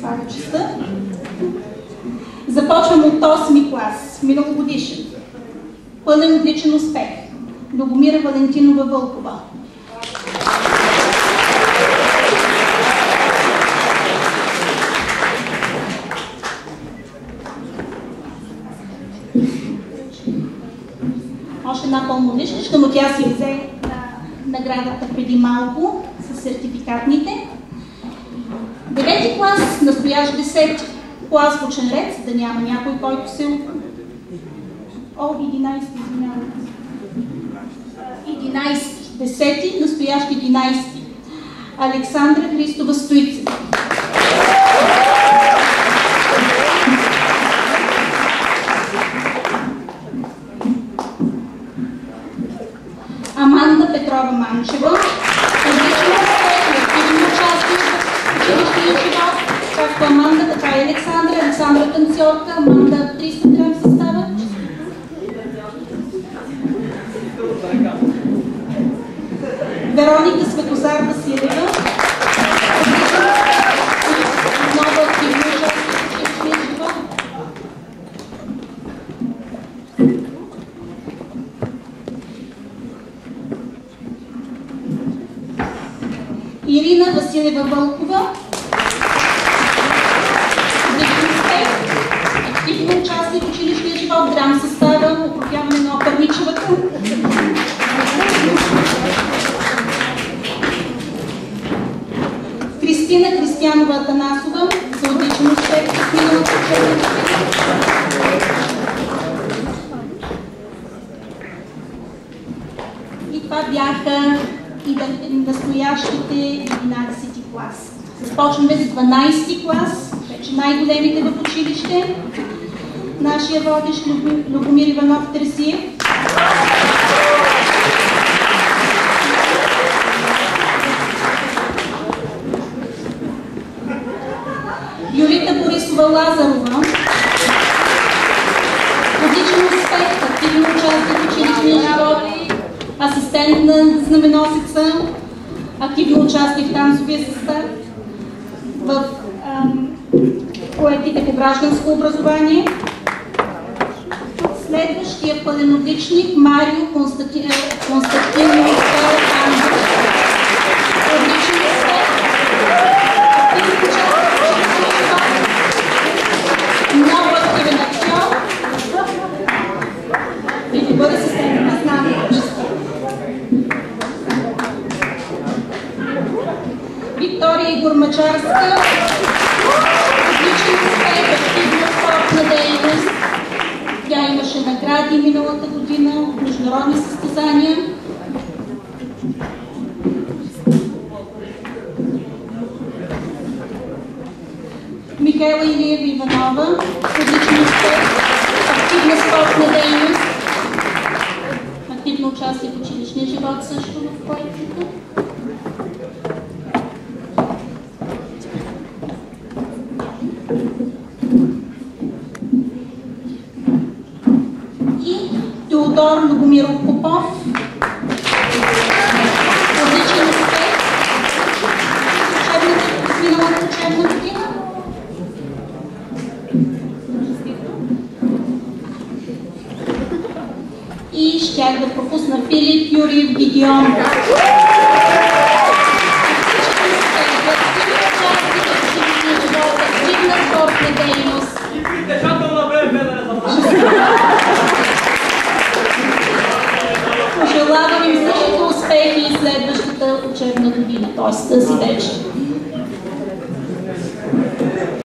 пада честа. Започвам от 8-ми клас, миналогодишен. Пълен отличен успех. Любомира Валентинова Вълкова. Още една пълноличничка, но тя си взе наградата преди малко с сертификатните. 9-ти клас, настоящ 10-ти клас в учен ред, за да няма някой, който се... 11-ти, извинявам. 11-ти, 10-ти, настоящ 11-ти. Александра Христова Стоицева. Аманда Петрова Манчева. Отлично успех, активно участие в училищния живот. Както Аманда, така и Александра. Александра танцорка, Аманда актриса трябва да се става. Вероника Светозар Василева. Много активно участие в училищния живот. Ирина Василева Вълкова. Активно участие в училищния живот, драм състава, окрупяване на Опърничевата. Кристина Християнова Атанасова за отличен успех в миналата учебна година. И това бяха и настоящите 11-ти клас. Започваме с 12-ти клас, вече най-големите в училище. Нашия водещ Любомир Иванов Терсиев. Юлита Борисова Лазарова. Отличен успех, активно участие в училищния живот. Асистент на знаменосеца, активно участие в танцовия състав, в проектите по гражданско образование. Следващия пълен отличник Марио Константинов Ангел. Отличен успех, активно участие в училищния живот, много активен актьор и добър асистент на знание и общество. Виктория Игор Мачарска. Отличен успех, активна спортна дейност. Тя имаше награди миналата година от международни състезания. Михайла Илиева Иванова. Отличен успех, активна спортна дейност. Активно участие в училищния живот също в проектите. Теодор Любомиров Попов. Отличен успех в миналата учебна година. И щях да пропусна Филип Юрий Гидеон. Активна спортна дейност. Пожелавам им същите успехи и следващата учебна година, т.е. тази вече.